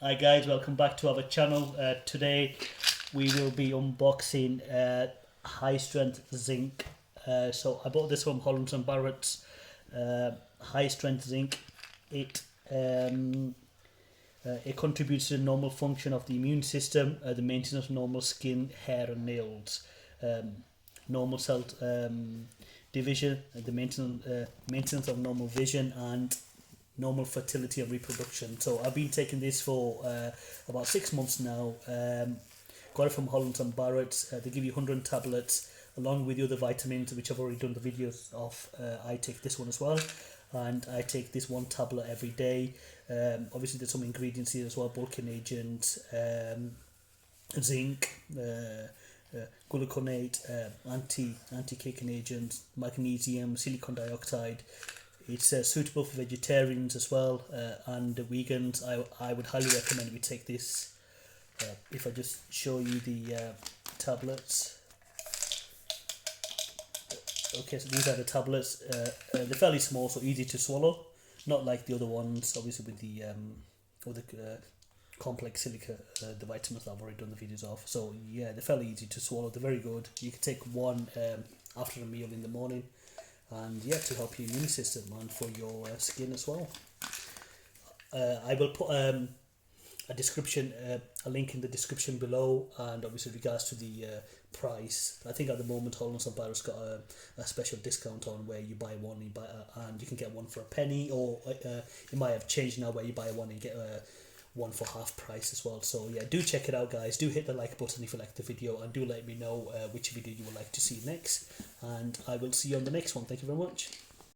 Hi guys, welcome back to our channel. Today we will be unboxing high strength zinc. So I bought this from Hollands and Barrett's high strength zinc. It um, it contributes to the normal function of the immune system, the maintenance of normal skin, hair and nails, normal cell division, the maintenance of normal vision and normal fertility and reproduction. So I've been taking this for about 6 months now. Got it from Holland and Barrett. They give you 100 tablets along with the other vitamins, which I've already done the videos of. I take this one as well, and I take this one tablet every day. Obviously there's some ingredients here as well: bulking agent, zinc, gluconate, anti-caking agent, magnesium, silicon dioxide. It's suitable for vegetarians as well, and vegans. I would highly recommend we take this. If I just show you the tablets. Okay, so these are the tablets. They're fairly small, so easy to swallow. Not like the other ones, obviously with the complex silica, the vitamins that I've already done the videos of. So yeah, they're fairly easy to swallow. They're very good. You can take one after a meal in the morning. And yeah, to help your immune system and for your skin as well. I will put a link in the description below, and obviously regards to the price. I think at the moment Hollands and Barrett's got a special discount on where you buy one and you can get one for a penny, or it might have changed now where you buy one and get one for half price as well. So yeah, do check it out guys. Do hit the like button if you like the video, and do let me know which video you would like to see next, and I will see you on the next one. Thank you very much.